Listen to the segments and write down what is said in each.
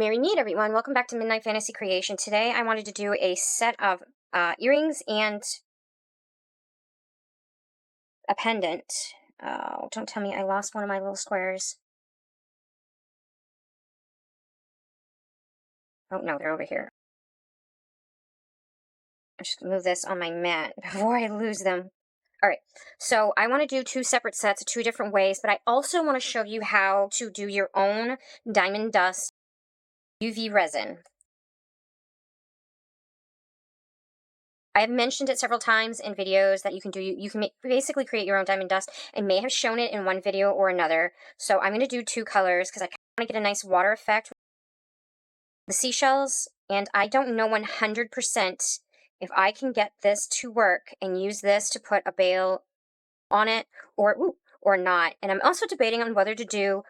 Merry Meet, everyone. Welcome back to Midnight Fantasy Creation. Today I wanted to do a set of earrings and a pendant. Oh, don't tell me I lost one of my little squares. Oh, no, they're over here. I'll just move this on my mat before I lose them. All right, so I want to do two separate sets, two different ways, but I also want to show you how to do your own diamond dust UV resin. I have mentioned it several times in videos that you can basically create your own diamond dust. I may have shown it in one video or another. So I'm going to do two colors because I want to get a nice water effect. The seashells, and I don't know 100% if I can get this to work and use this to put a bale on it or not. And I'm also debating on whether to do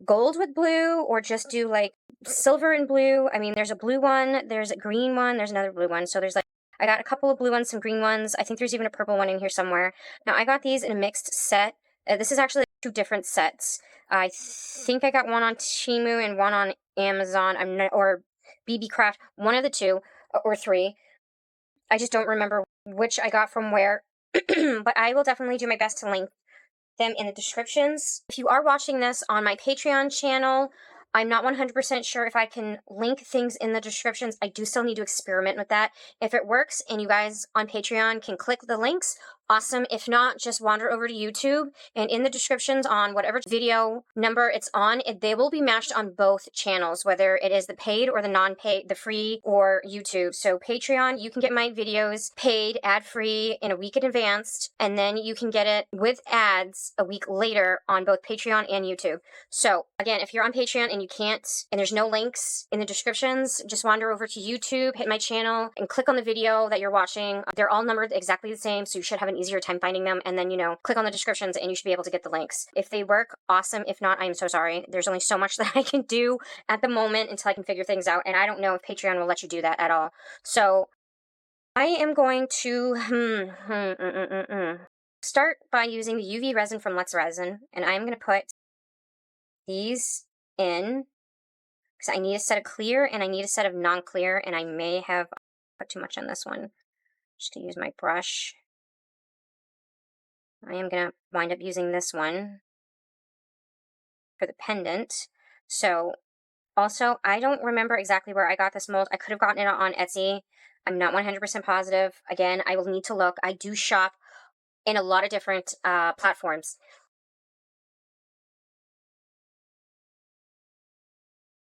gold with blue or just do like silver and blue. I mean, there's a blue one, there's a green one, there's another blue one. So there's like, I got a couple of blue ones, some green ones. I think there's even a purple one in here somewhere. Now, I got these in a mixed set. This is actually two different sets. I think I got one on Temu and one on Amazon, or BB Craft, one of the two, or three. I just don't remember which I got from where, but I will definitely do my best to link them in the descriptions. If you are watching this on my Patreon channel, I'm not 100% sure if I can link things in the descriptions. I do still need to experiment with that. If it works and you guys on Patreon can click the links, awesome. If not, just wander over to YouTube, and in the descriptions on whatever video number it's on, they will be matched on both channels, whether it is the paid or the non-paid, the free or YouTube. So Patreon, you can get my videos paid, ad-free, in a week in advance, and then you can get it with ads a week later on both Patreon and YouTube. So again, if you're on Patreon and you can't, and there's no links in the descriptions, just wander over to YouTube, hit my channel, and click on the video that you're watching. They're all numbered exactly the same, so you should have an easier time finding them, and then, click on the descriptions and you should be able to get the links. If they work, awesome. If not, I'm so sorry. There's only so much that I can do at the moment until I can figure things out, and I don't know if Patreon will let you do that at all. So I am going to start by using the UV resin from Let's Resin, and I'm going to put these in because I need a set of clear and I need a set of non-clear, and I may have put too much on this one. Just to use my brush. I am going to wind up using this one for the pendant. So, also, I don't remember exactly where I got this mold. I could have gotten it on Etsy. I'm not 100% positive. Again, I will need to look. I do shop in a lot of different platforms.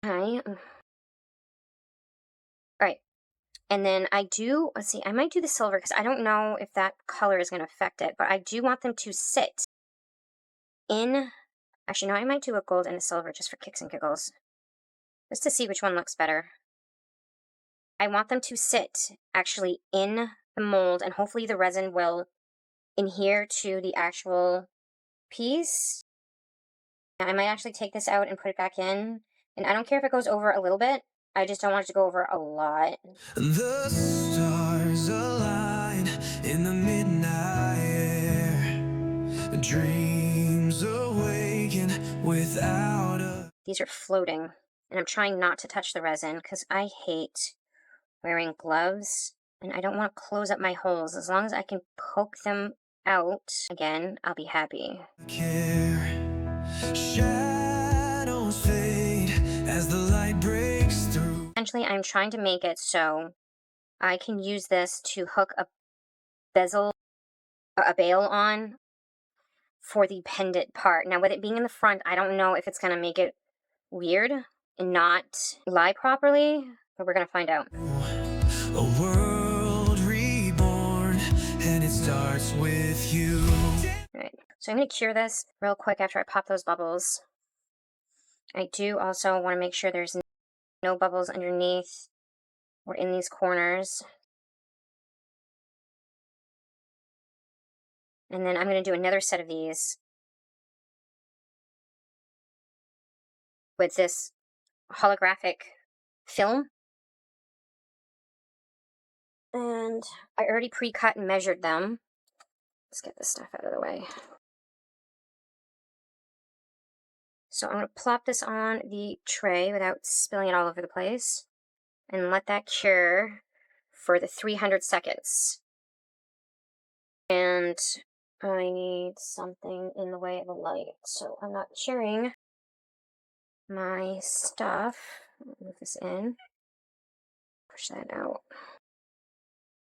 All right. And then I do, let's see, I might do the silver because I don't know if that color is going to affect it, but I do want them to sit in, actually, no, I might do a gold and a silver just for kicks and giggles, just to see which one looks better. I want them to sit actually in the mold, and hopefully the resin will adhere to the actual piece. I might actually take this out and put it back in, and I don't care if it goes over a little bit. I just don't want it to go over a lot. The stars align in the midnight air. Dreams awaken without a... These are floating, and I'm trying not to touch the resin because I hate wearing gloves, and I don't want to close up my holes. As long as I can poke them out again, I'll be happy. Shadows fade as the light breaks through. Essentially, I'm trying to make it so I can use this to hook a bale on for the pendant part. Now, with it being in the front, I don't know if it's going to make it weird and not lie properly, but we're going to find out. A world reborn, and it starts with you. Alright, so I'm going to cure this real quick after I pop those bubbles. I do also want to make sure there's no bubbles underneath or in these corners. And then I'm going to do another set of these with this holographic film. And I already pre-cut and measured them. Let's get this stuff out of the way. So I'm going to plop this on the tray without spilling it all over the place and let that cure for the 300 seconds. And I need something in the way of a light, so I'm not curing my stuff. Move this in, push that out.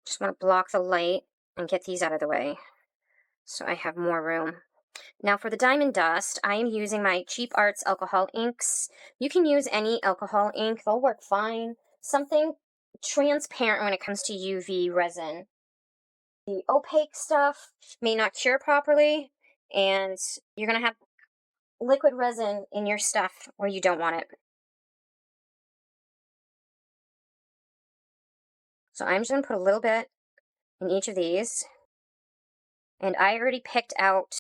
Just want to block the light and get these out of the way so I have more room. Now for the diamond dust, I am using my Cheap Arts alcohol inks. You can use any alcohol ink, they'll work fine. Something transparent when it comes to UV resin. The opaque stuff may not cure properly, and you're going to have liquid resin in your stuff where you don't want it. So I'm just going to put a little bit in each of these. And I already picked out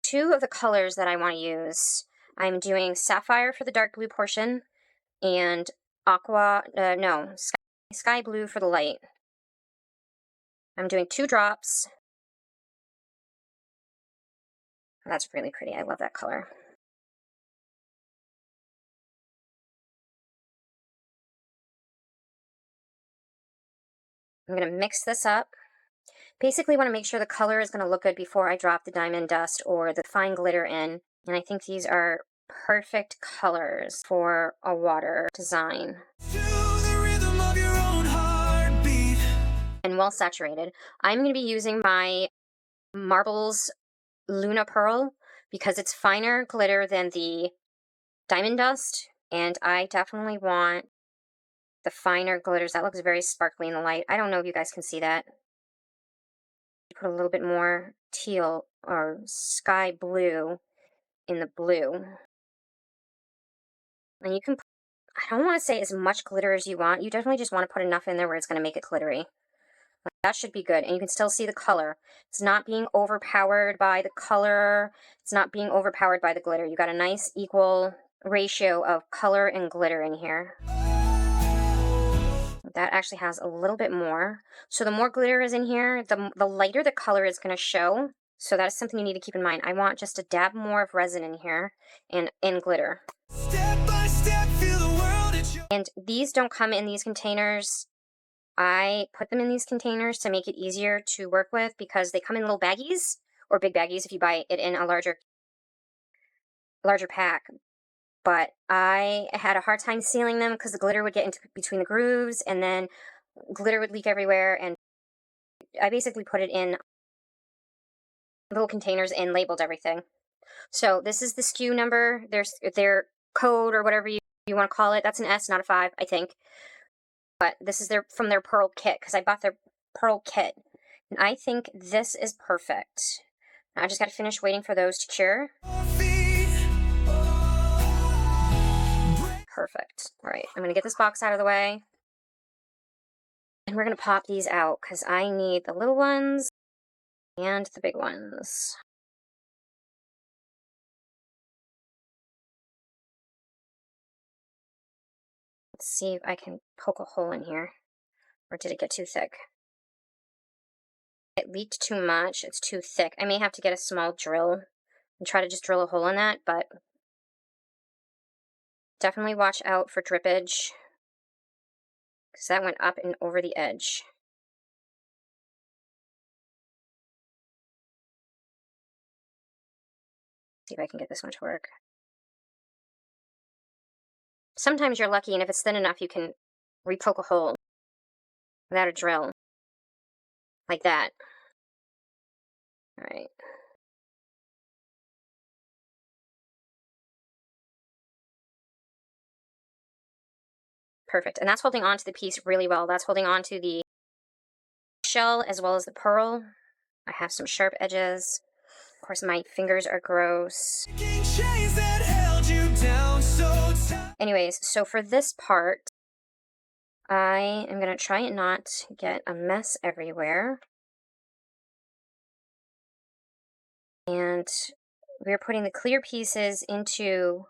two of the colors that I want to use. I'm doing sapphire for the dark blue portion and sky blue for the light. I'm doing 2 drops. That's really pretty. I love that color. I'm going to mix this up. Basically want to make sure the color is going to look good before I drop the diamond dust or the fine glitter in. And I think these are perfect colors for a water design. And well saturated. I'm going to be using my Marbles Luna Pearl because it's finer glitter than the diamond dust. And I definitely want the finer glitters. That looks very sparkly in the light. I don't know if you guys can see that. Put a little bit more teal or sky blue in the blue. And you can, I don't want to say as much glitter as you want. You definitely just want to put enough in there where it's going to make it glittery. That should be good. And you can still see the color. It's not being overpowered by the color. It's not being overpowered by the glitter. You got a nice equal ratio of color and glitter in here. That actually has a little bit more. So the more glitter is in here, the lighter the color is going to show. So that is something you need to keep in mind. I want just a dab more of resin in here and in glitter. Step by step, feel the world. And these don't come in these containers. I put them in these containers to make it easier to work with because they come in little baggies or big baggies if you buy it in a larger pack. But I had a hard time sealing them because the glitter would get into between the grooves and then glitter would leak everywhere. And I basically put it in little containers and labeled everything. So this is the SKU number, their code or whatever you want to call it. That's an S, not a 5, I think. But this is from their Pearl kit because I bought their Pearl kit. And I think this is perfect. I just got to finish waiting for those to cure. Perfect. All right, I'm going to get this box out of the way. And we're going to pop these out because I need the little ones and the big ones. Let's see if I can poke a hole in here. Or did it get too thick? It leaked too much. It's too thick. I may have to get a small drill and try to just drill a hole in that, but definitely watch out for drippage because that went up and over the edge. See if I can get this one to work. Sometimes you're lucky, and if it's thin enough, you can re-poke a hole without a drill. Like that. All right. Perfect. And that's holding on to the piece really well. That's holding on to the shell as well as the pearl. I have some sharp edges. Of course, my fingers are gross. Anyways, so for this part, I am going to try and not get a mess everywhere. And we're putting the clear pieces into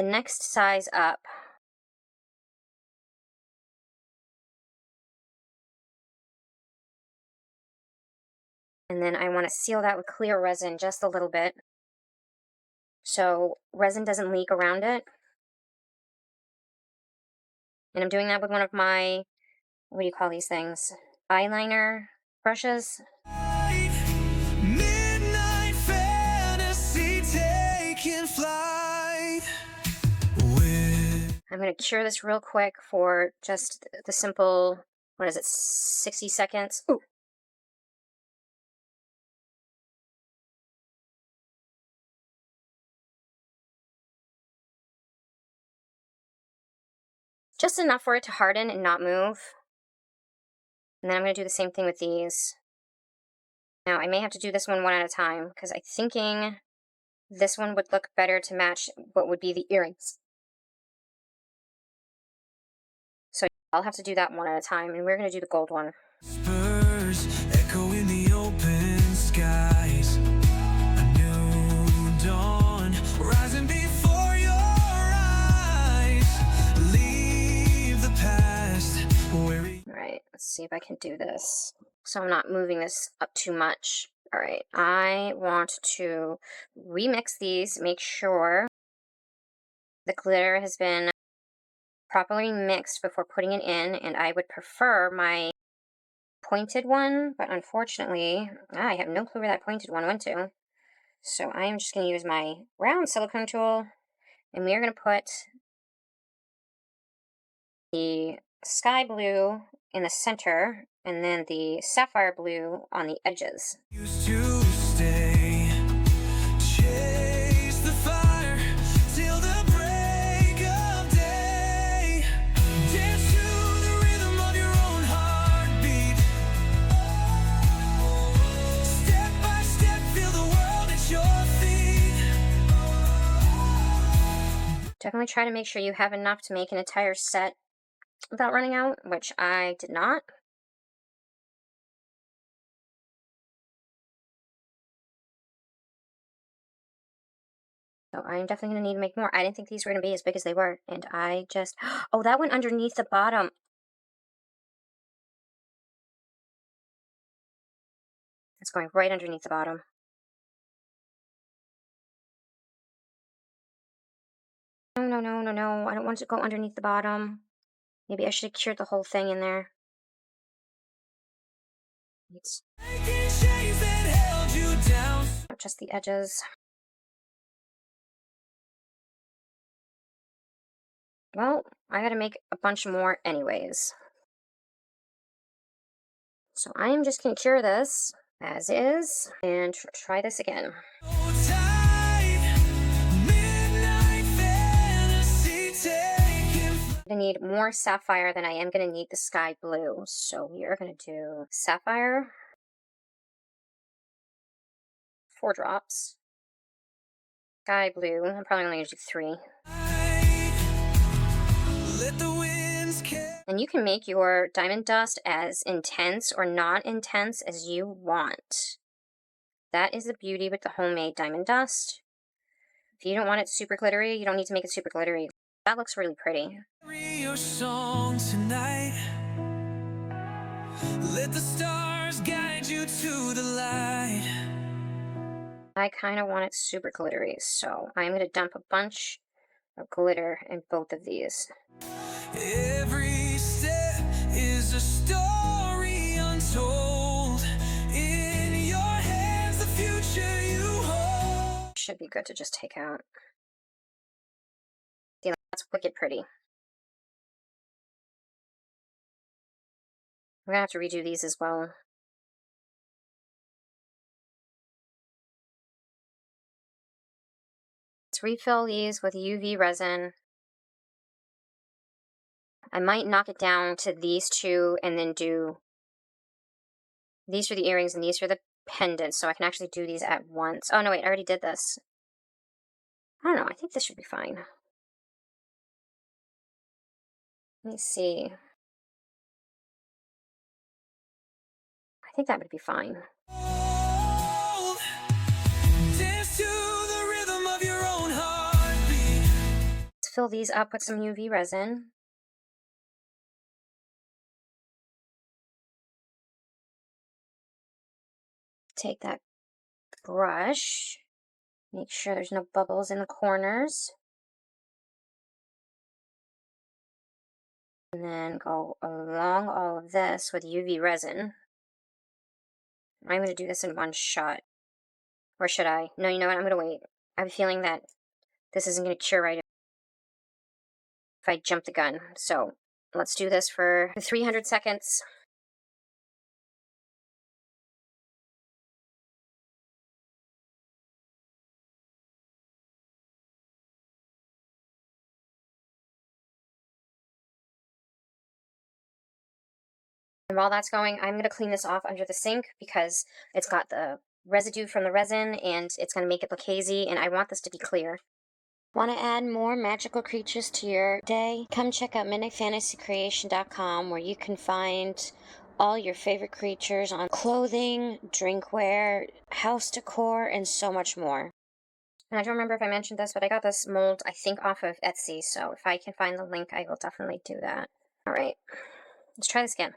the next size up. And then I want to seal that with clear resin just a little bit. so resin doesn't leak around it. And I'm doing that with one of my, what do you call these things? Eyeliner brushes. Midnight fantasy taking flight. I'm going to cure this real quick for just the simple, what is it, 60 seconds? Ooh. Just enough for it to harden and not move. And then I'm going to do the same thing with these. Now, I may have to do this one at a time, because I'm thinking this one would look better to match what would be the earrings. So I'll have to do that one at a time, and we're going to do the gold one. Spurs echo in the open skies. A new dawn rising before your eyes. Leave the past where it... All right, let's see if I can do this. So I'm not moving this up too much. All right, I want to remix these, make sure the glitter has been properly mixed before putting it in, and I would prefer my pointed one, but unfortunately, I have no clue where that pointed one went to. So I am just going to use my round silicone tool, and we are going to put the sky blue in the center, and then the sapphire blue on the edges. Used to stay. Chase the fire till the break of day. Dance to the rhythm of your own heartbeat. Step by step, feel the world at your feet. Definitely try to make sure you have enough to make an entire set without running out, which I did not. So I'm definitely going to need to make more. I didn't think these were going to be as big as they were, and I just... Oh, that went underneath the bottom. It's going right underneath the bottom. No, no, no, no, no. I don't want it to go underneath the bottom. Maybe I should have cured the whole thing in there. It's Breaking chains that held you down. just the edges. Well, I gotta make a bunch more anyways. So I am just gonna cure this as is and try this again. So tight. Midnight fantasy taking flight. I need more sapphire than I am gonna need the sky blue. So we are gonna do sapphire, 4 drops. Sky blue, I'm probably only gonna do 3. Let the winds carry. And you can make your diamond dust as intense or not intense as you want. That is the beauty with the homemade diamond dust. If you don't want it super glittery, you don't need to make it super glittery. That looks really pretty. Carry your song tonight. Let the stars guide you to the light. I kind of want it super glittery, so I'm going to dump a bunch of glitter in both of these. Every step is a story untold. In your hands, the future you hold. Should be good to just take out. See, that's wicked pretty. We're going to have to redo these as well. Let's refill these with UV resin. I might knock it down to these two and then do these for the earrings and these for the pendants, so I can actually do these at once. Oh, no, wait, I already did this. I don't know, I think this should be fine. Let me see. I think that would be fine. Dance to the rhythm of your own heartbeat. Let's fill these up with some UV resin. Take that brush Make sure there's no bubbles in the corners. And then go along all of this with UV resin. I'm going to do this in one shot. Or should I? No, you know what? I'm going to wait. I have a feeling that this isn't going to cure right if I jump the gun. So let's do this for 300 seconds. And while that's going, I'm going to clean this off under the sink because it's got the residue from the resin and it's going to make it look hazy, and I want this to be clear. Want to add more magical creatures to your day? Come check out midnightfantasycreation.com, where you can find all your favorite creatures on clothing, drinkware, house decor, and so much more. And I don't remember if I mentioned this, but I got this mold, I think, off of Etsy, so if I can find the link, I will definitely do that. All right, let's try this again.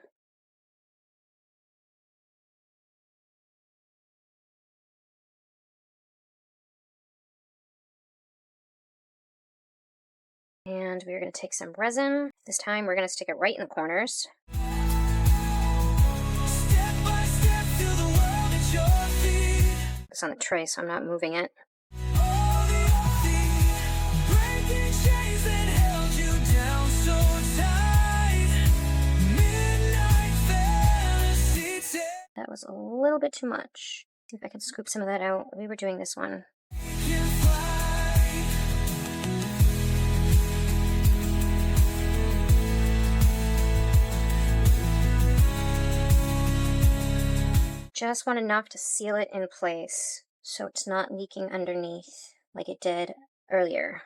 And we're going to take some resin. This time we're going to stick it right in the corners. Step by step, feel the world at your feet. It's on the tray, so I'm not moving it. All the breaking chains that held you down so tight. Midnight fantasy That was a little bit too much. See if I can scoop some of that out. We were doing this one. taking flight. Just want enough to seal it in place so it's not leaking underneath like it did earlier.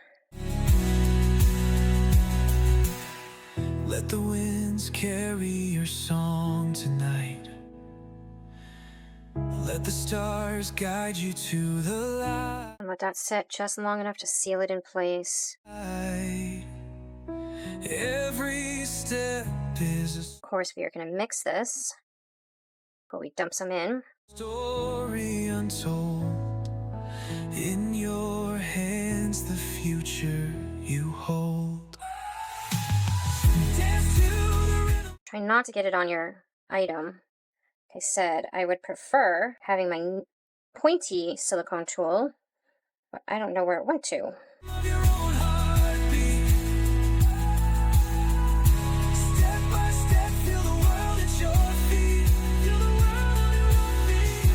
Let the winds carry your song tonight. Let the stars guide you to the light. And let that sit just long enough to seal it in place. Every step is Of course, we are going to mix this before we dump some in. a story untold. In your hands, the future you hold. Dance to the rhythm. Try not to get it on your item. Like I said, I would prefer having my pointy silicone tool, but I don't know where it went to. Of your own heartbeat. Step by step, feel the world at your feet. Feel the world on your feet.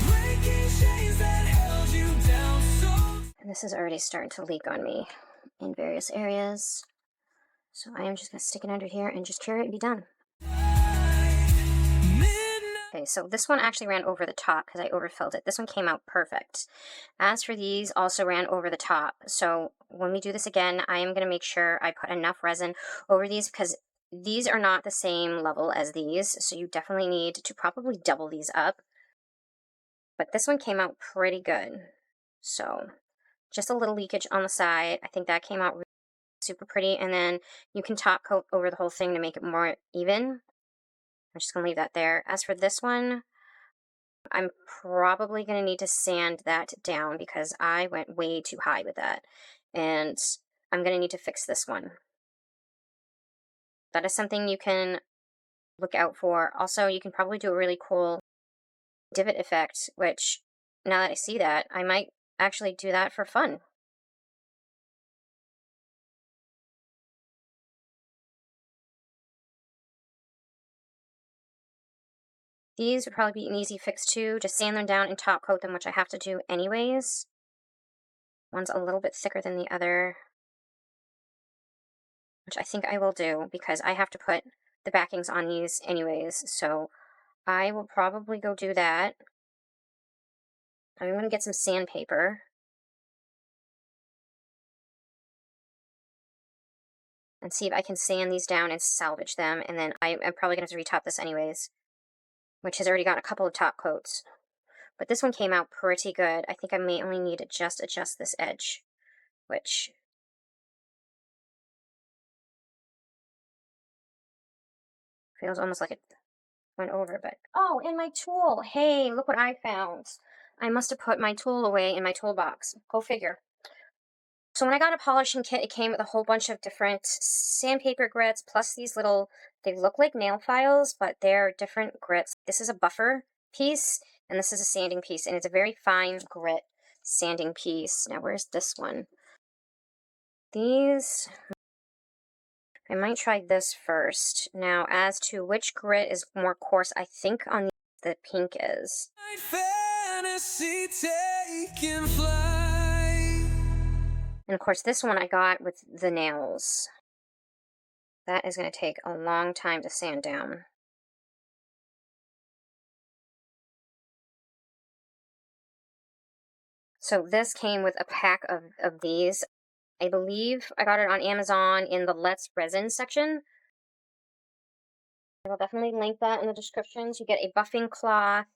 Breaking chains that held you down so And this is already starting to leak on me in various areas. So I am just going to stick it under here and just cure it and be done. midnight. Okay, so this one actually ran over the top because I overfilled it. This one came out perfect. As for these, also ran over the top. So when we do this again, I am going to make sure I put enough resin over these because these are not the same level as these. So you definitely need to probably double these up. But this one came out pretty good. So just a little leakage on the side. I think that came out really super pretty. And then you can top coat over the whole thing to make it more even. I'm just going to leave that there. As for this one, I'm probably going to need to sand that down because I went way too high with that. And I'm going to need to fix this one. That is something you can look out for. Also, you can probably do a really cool divot effect, which now that I see that, I might actually do that for fun. These would probably be an easy fix too. Just sand them down and top coat them, which I have to do anyways. One's a little bit thicker than the other, which I think I will do because I have to put the backings on these anyways. So I will probably go do that. I'm going to get some sandpaper. And see if I can sand these down and salvage them. And then I'm probably going to have to retop this anyways, which has already got a couple of top coats. But this one came out pretty good. I think I may only need to just adjust this edge, which feels almost like it went over, but... Oh, and my tool! Hey, look what I found. I must have put my tool away in my toolbox. Go figure. So when I got a polishing kit, it came with a whole bunch of different sandpaper grits, plus these little, they look like nail files, but they're different grits. This is a buffer piece, and this is a sanding piece, and it's a very fine grit sanding piece. Now, where's this one? These, I might try this first. Now, as to which grit is more coarse, I think on the pink is. Fantasy taking flight. And of course, this one I got with the nails. That is going to take a long time to sand down. So this came with a pack of these. I believe I got it on Amazon in the Let's Resin section. I will definitely link that in the descriptions. You get a buffing cloth,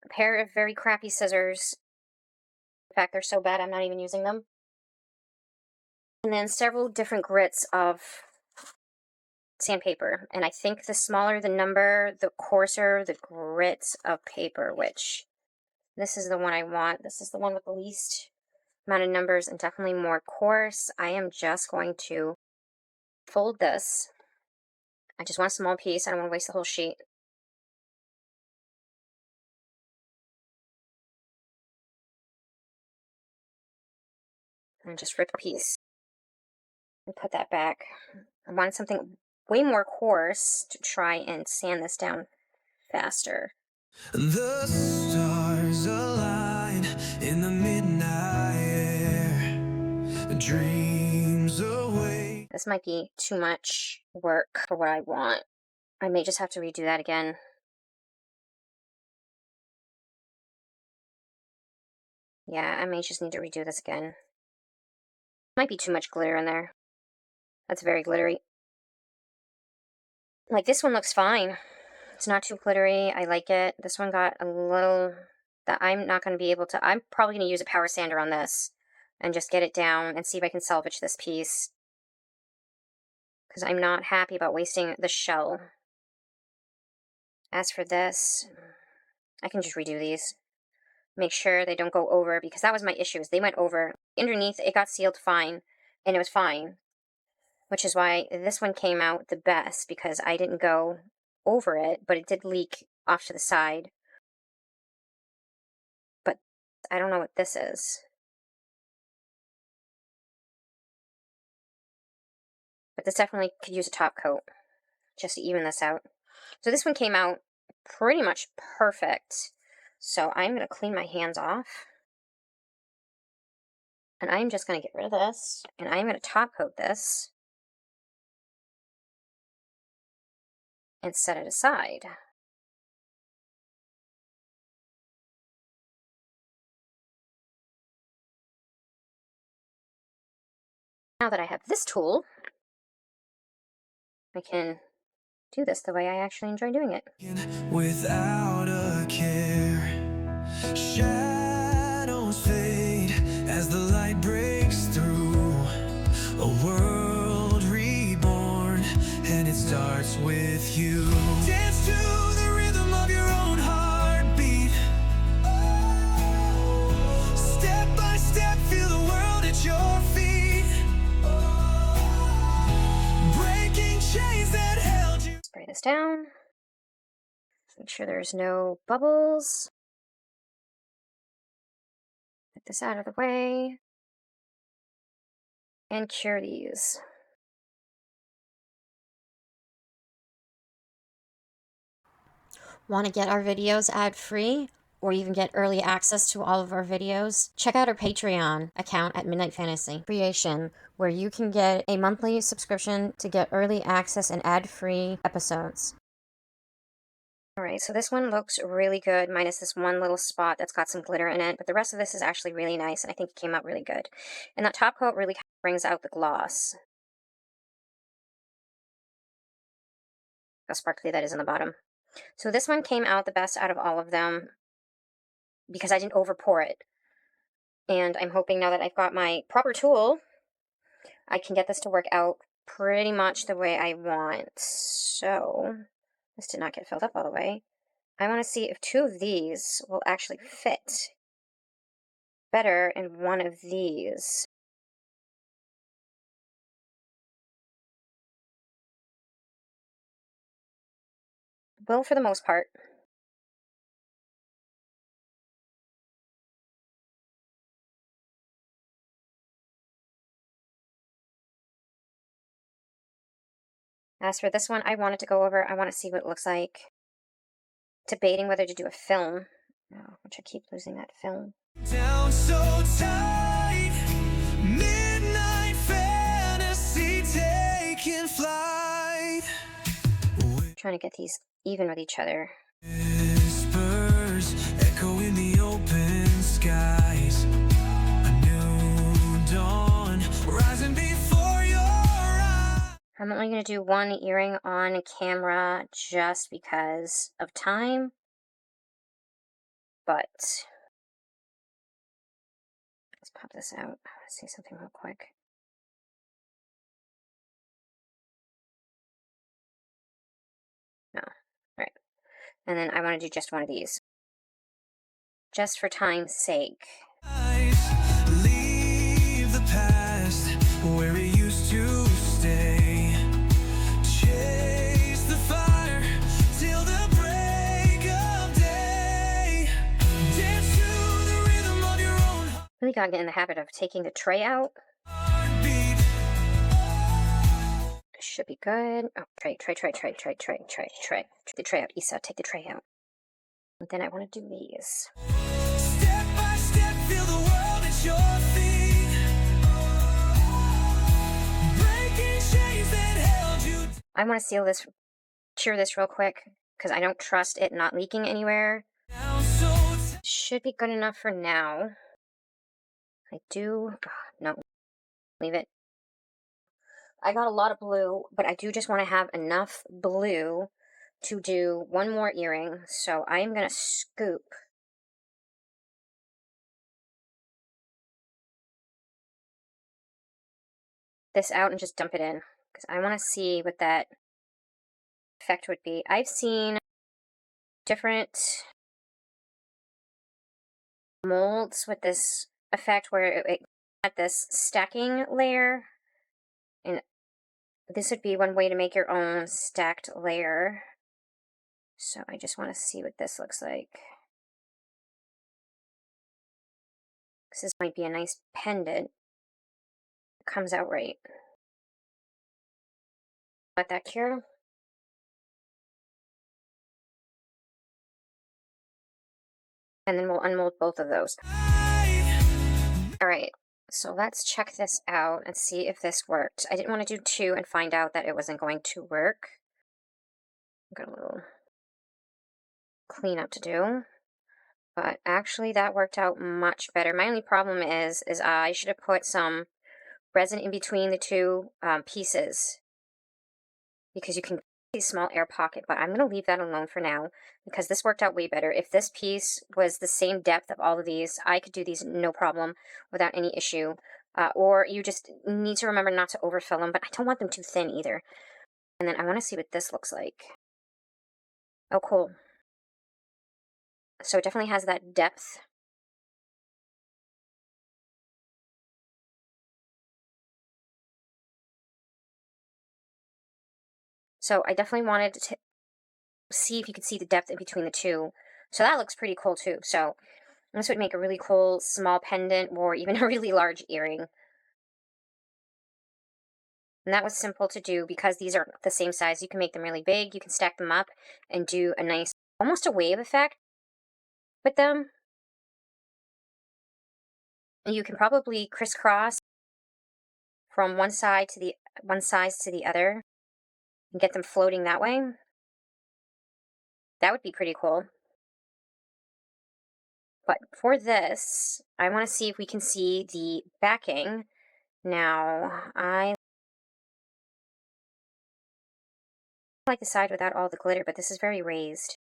a pair of very crappy scissors. In fact, they're so bad I'm not even using them. And then several different grits of sandpaper. And I think the smaller the number, the coarser the grit of paper, which this is the one I want. This is the one with the least amount of numbers and definitely more coarse. I am just going to fold this. I just want a small piece. I don't want to waste the whole sheet. And just rip a piece and put that back. I wanted something way more coarse to try and sand this down faster. The stars align in the midnight air. Dreams away. This might be too much work for what I want. I may just have to redo that again. Yeah, I may just need to redo this again. Might be too much glitter in there. That's very glittery. Like, this one looks fine. It's not too glittery. I like it. This one got a little... that I'm not going to be able to... I'm probably going to use a power sander on this and just get it down and see if I can salvage this piece. Because I'm not happy about wasting the shell. As for this, I can just redo these. Make sure they don't go over, because that was my issue, is they went over. Underneath, it got sealed fine, and it was fine. Which is why this one came out the best, because I didn't go over it, but it did leak off to the side. But I don't know what this is. But this definitely could use a top coat, just to even this out. So this one came out pretty much perfect. So I'm going to clean my hands off. And I'm just going to get rid of this. And I'm going to top coat this. And set it aside. Now that I have this tool, I can do this the way I actually enjoy doing it. Without a care, shadows fade as the light breaks through. A world reborn, and it starts with you. Dance to the rhythm of your own heartbeat. Step by step, feel the world at your feet. Breaking chains that held you. Spray this down. Make sure there's no bubbles. Get this out of the way. And cure these. Want to get our videos ad-free? Or even get early access to all of our videos? Check out our Patreon account at Midnight Fantasy Creation, where you can get a monthly subscription to get early access and ad-free episodes. Alright, so this one looks really good, minus this one little spot that's got some glitter in it, but the rest of this is actually really nice, and I think it came out really good. And that top coat really brings out the gloss. How sparkly that is on the bottom. So this one came out the best out of all of them, because I didn't over pour it. And I'm hoping now that I've got my proper tool, I can get this to work out pretty much the way I want. So, this did not get filled up all the way. I want to see if two of these will actually fit better in one of these. Will for the most part. As for this one, I wanted to go over, I want to see what it looks like. Debating whether to do a film, which I keep losing that film. Down so tight, midnight fantasy taking flight. Trying to get these even with each other. Whispers echo in the open skies. A new dawn rising before your eyes. I'm only going to do one earring on camera just because of time. But let's pop this out. Let's see something real quick. No. Right. And then I want to do just one of these. Just for time's sake. Leave the past where it used to stay. Chase the fire till the break of day. Dance to the rhythm of your own Really gotta get in the habit of taking the tray out. heartbeat. Should be good. Oh, tray. Take the tray out. Issa, take the tray out. And then I want to do these. Step by step, feel the world at your feet. Breaking chains that held you I want to cure this real quick because I don't trust it not leaking anywhere. down so Should be good enough for now. I do. No, leave it. I got a lot of blue, but I do just want to have enough blue to do one more earring. So I'm going to scoop this out and just dump it in because I want to see what that effect would be. I've seen different molds with this effect where it had this stacking layer, and this would be one way to make your own stacked layer. So I just want to see what this looks like. This might be a nice pendant. It comes out right. Let that cure. And then we'll unmold both of those. Alright, so let's check this out and see if this worked. I didn't want to do two and find out that it wasn't going to work. I've got a little cleanup to do. But actually that worked out much better. My only problem is I should have put some resin in between the two pieces, because you can see a small air pocket, but I'm going to leave that alone for now because this worked out way better. If this piece was the same depth of all of these, I could do these no problem without any issue. Or you just need to remember not to overfill them, but I don't want them too thin either. And then I want to see what this looks like. Oh, cool. So it definitely has that depth. So I definitely wanted to see if you could see the depth in between the two. So that looks pretty cool too. So this would make a really cool small pendant or even a really large earring. And that was simple to do because these are the same size. You can make them really big. You can stack them up and do a nice, almost a wave effect with them. And you can probably crisscross from one side to the other and get them floating that way. That would be pretty cool. But for this, I want to see if we can see the backing. Now, I like the side without all the glitter, but this is very raised.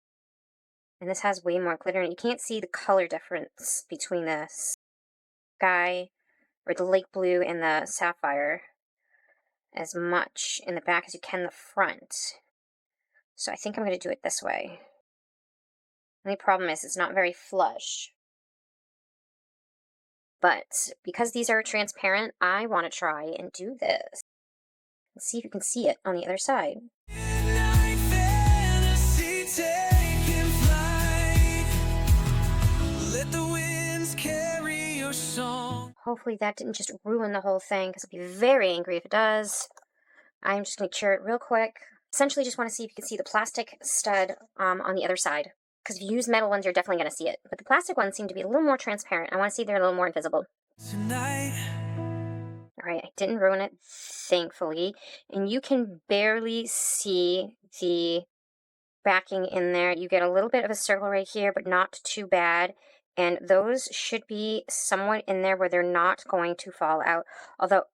And this has way more glitter, and you can't see the color difference between the sky, or the lake blue and the sapphire, as much in the back as you can the front. So I think I'm going to do it this way. The only problem is it's not very flush. But because these are transparent, I want to try and do this. Let's see if you can see it on the other side. Midnight fantasy taking flight. Let the winds carry your song. Hopefully that didn't just ruin the whole thing, because I'll be very angry if it does. I'm just going to cure it real quick. Essentially just want to see if you can see the plastic stud on the other side. Because if you use metal ones, you're definitely going to see it. But the plastic ones seem to be a little more transparent. I want to see they're a little more invisible. Tonight. All right, I didn't ruin it, thankfully. And you can barely see the backing in there. You get a little bit of a circle right here, but not too bad. And those should be somewhat in there where they're not going to fall out. Although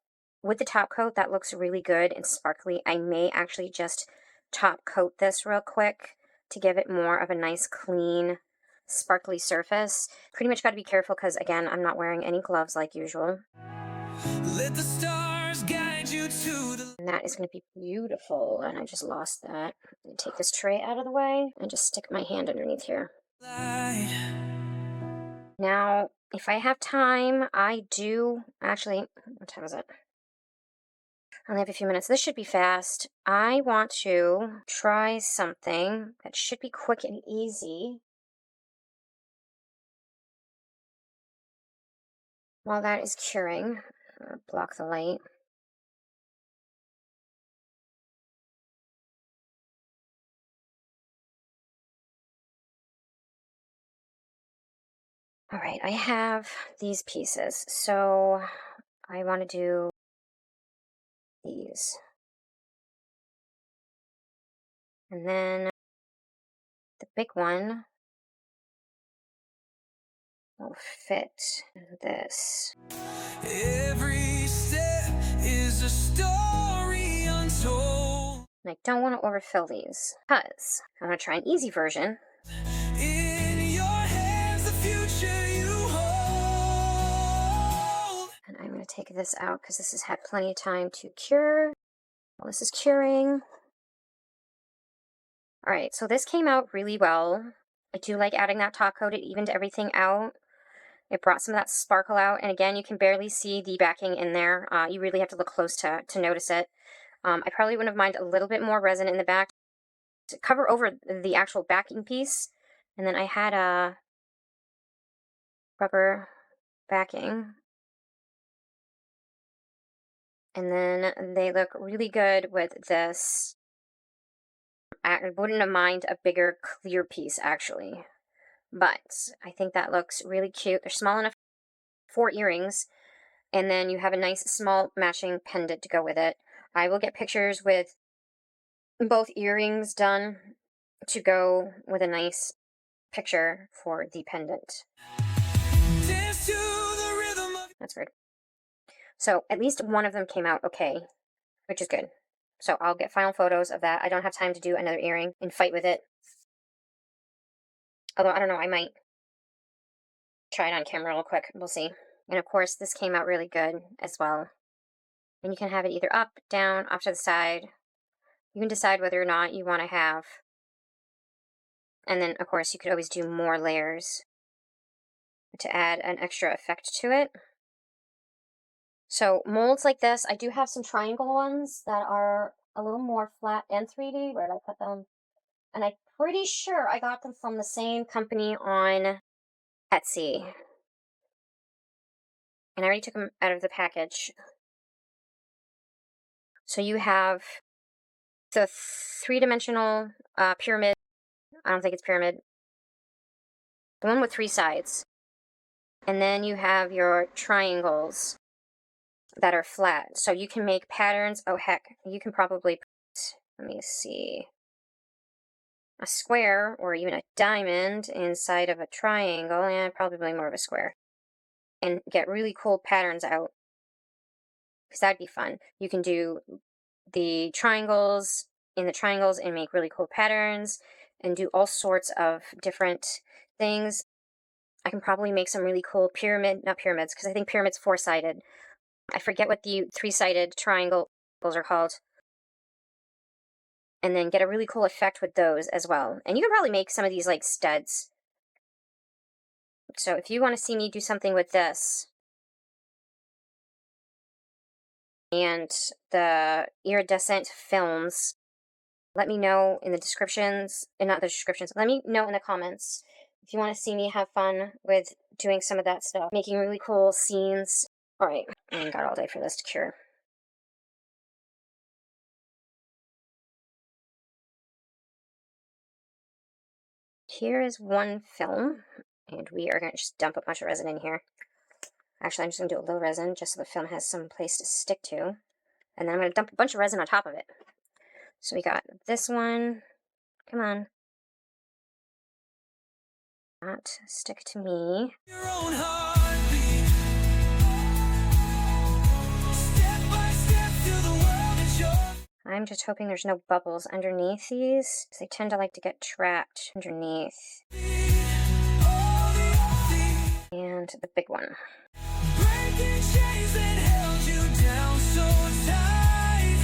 with the top coat, that looks really good and sparkly. I may actually just top coat this real quick to give it more of a nice, clean, sparkly surface. Pretty much got to be careful because, again, I'm not wearing any gloves like usual. Let the stars guide you to the And that is going to be beautiful. And I just lost that. I'm going to take this tray out of the way and just stick my hand underneath here. light. Now, if I have time, I do actually, what time is it? I only have a few minutes. This should be fast. I want to try something that should be quick and easy. While that is curing, block the light. All right, I have these pieces, so I want to do these. And then the big one will fit this. Every step is a story untold. And I don't want to overfill these because I want to try an easy version. In your hands, the future you hold. And I'm going to take this out because this has had plenty of time to cure. While this is curing. All right, so this came out really well. I do like adding that top coat. It evened everything out. It brought some of that sparkle out. And again, you can barely see the backing in there. You really have to look close to notice it. I probably wouldn't have minded a little bit more resin in the back to cover over the actual backing piece. And then I had a rubber backing. And then they look really good with this. I wouldn't have mind a bigger clear piece, actually. But I think that looks really cute. They're small enough for earrings. And then you have a nice small matching pendant to go with it. I will get pictures with both earrings done to go with a nice picture for the pendant. Dance to the rhythm of That's weird. So at least one of them came out okay, which is good. So I'll get final photos of that. I don't have time to do another earring and fight with it. Although, I don't know, I might try it on camera real quick. We'll see. And of course, this came out really good as well. And you can have it either up, down, off to the side. You can decide whether or not you want to have. And then, of course, you could always do more layers to add an extra effect to it. So molds like this, I do have some triangle ones that are a little more flat and 3D. Where did I put them? And I'm pretty sure I got them from the same company on Etsy. And I already took them out of the package. So you have the three-dimensional pyramid. I don't think it's pyramid. The one with 3 sides. And then you have your triangles that are flat. So you can make patterns. Oh, heck. You can probably put, let me see, a square or even a diamond inside of a triangle. And probably more of a square. And get really cool patterns out. Because that'd be fun. You can do the triangles in the triangles and make really cool patterns and do all sorts of different things. I can probably make some really cool not pyramids, because I think pyramids 4-sided. I forget what the 3-sided triangles are called. And then get a really cool effect with those as well. And you can probably make some of these like studs. So if you want to see me do something with this, and the iridescent films. Let me know in the descriptions, and not the descriptions, let me know in the comments if you want to see me have fun with doing some of that stuff, making really cool scenes. Alright, I got all day for this to cure. Here is one film, and we are going to just dump a bunch of resin in here. Actually, I'm just going to do a little resin just so the film has some place to stick to. And then I'm going to dump a bunch of resin on top of it. So we got this one. Come on. Not stick to me. Your own heartbeat. Step by step to the world is yours. I'm just hoping there's no bubbles underneath these, because they tend to like to get trapped underneath. And the big one. Breaking chains that held you down so tight.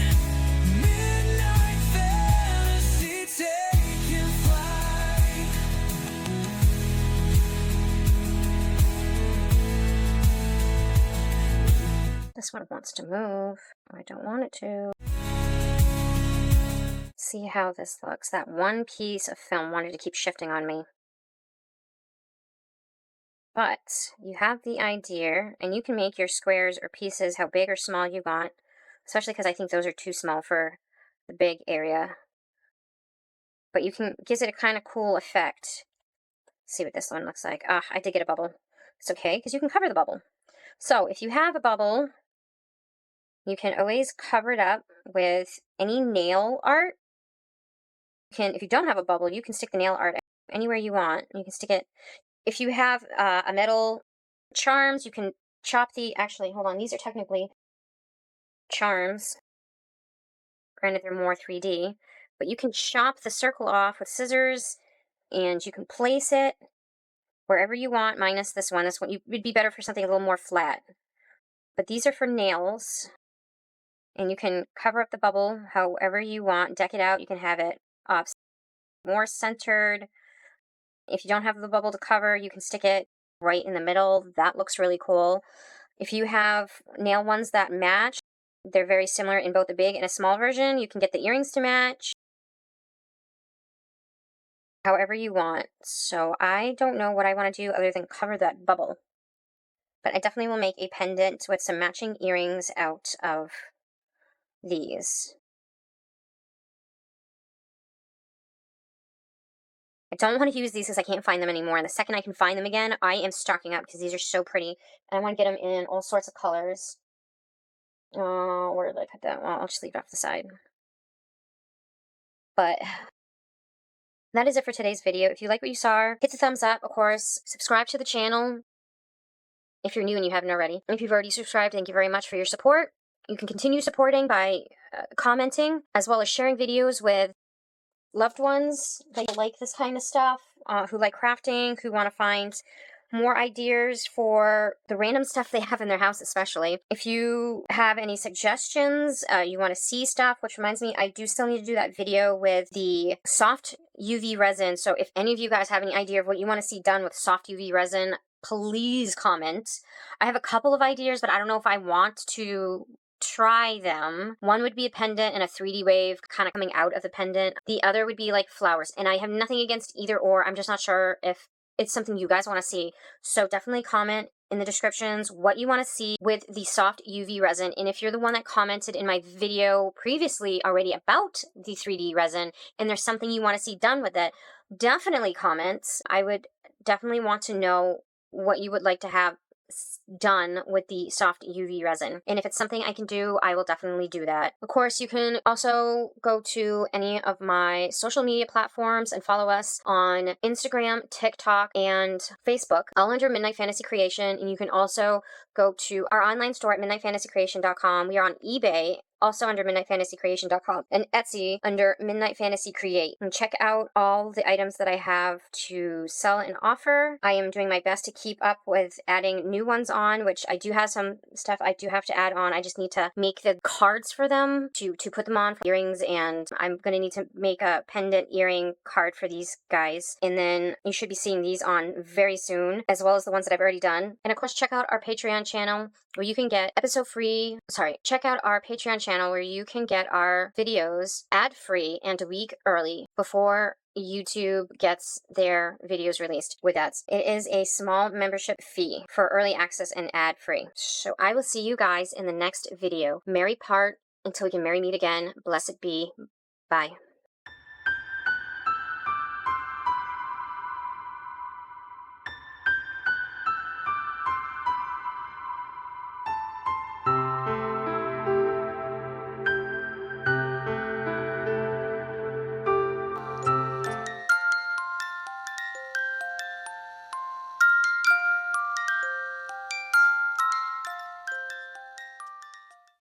Midnight fantasy taking flight. This one wants to move. I don't want it to. See how this looks. That one piece of film wanted to keep shifting on me. But you have the idea, and you can make your squares or pieces how big or small you want, especially because I think those are too small for the big area. But you can, gives it a kind of cool effect. Let's see what this one looks like. Ah, I did get a bubble. It's okay, because you can cover the bubble. So if you have a bubble, you can always cover it up with any nail art. If you don't have a bubble, you can stick the nail art anywhere you want. You can stick it. If you have a metal charms, you can chop actually, hold on, these are technically charms. Granted, they're more 3D, but you can chop the circle off with scissors, and you can place it wherever you want, minus this one. This one would be better for something a little more flat. But these are for nails, and you can cover up the bubble however you want, deck it out. You can have it off, more centered. If you don't have the bubble to cover, you can stick it right in the middle. That looks really cool. If you have nail ones that match, they're very similar in both a big and a small version. You can get the earrings to match however you want. So I don't know what I want to do other than cover that bubble. But I definitely will make a pendant with some matching earrings out of these. I don't want to use these because I can't find them anymore. And the second I can find them again, I am stocking up because these are so pretty. And I want to get them in all sorts of colors. Where did I put that? Well, I'll just leave it off the side. But that is it for today's video. If you like what you saw, hit the thumbs up, of course. Subscribe to the channel if you're new and you haven't already. And if you've already subscribed, thank you very much for your support. You can continue supporting by commenting, as well as sharing videos with loved ones that like this kind of stuff, who like crafting, who want to find more ideas for the random stuff they have in their house especially. If you have any suggestions, you want to see stuff, which reminds me, I do still need to do that video with the soft UV resin. So if any of you guys have any idea of what you want to see done with soft UV resin, please comment. I have a couple of ideas, but I don't know if I want to try them. One would be a pendant and a 3D wave kind of coming out of the pendant. The other would be like flowers. And I have nothing against either or. I'm just not sure if it's something you guys want to see. So definitely comment in the descriptions what you want to see with the soft UV resin. And if you're the one that commented in my video previously already about the 3D resin and there's something you want to see done with it, definitely comment. I would definitely want to know what you would like to have done with the soft UV resin. And if it's something I can do, I will definitely do that. Of course, you can also go to any of my social media platforms and follow us on Instagram, TikTok, and Facebook, all under Midnight Fantasy Creation. And you can also go to our online store at midnightfantasycreation.com. We are on eBay also under midnightfantasycreation.com, and Etsy under Midnight Fantasy Create. And check out all the items that I have to sell and offer. I am doing my best to keep up with adding new ones on, which I do have some stuff I do have to add on. I just need to make the cards for them to put them on for earrings, and I'm going to need to make a pendant earring card for these guys. And then you should be seeing these on very soon, as well as the ones that I've already done. And of course, check out our Patreon channel where you can get check out our Patreon channel where you can get our videos ad-free and a week early before YouTube gets their videos released with ads. It is a small membership fee for early access and ad-free. So I will see you guys in the next video. Merry part until we can merry meet again. Blessed be. Bye.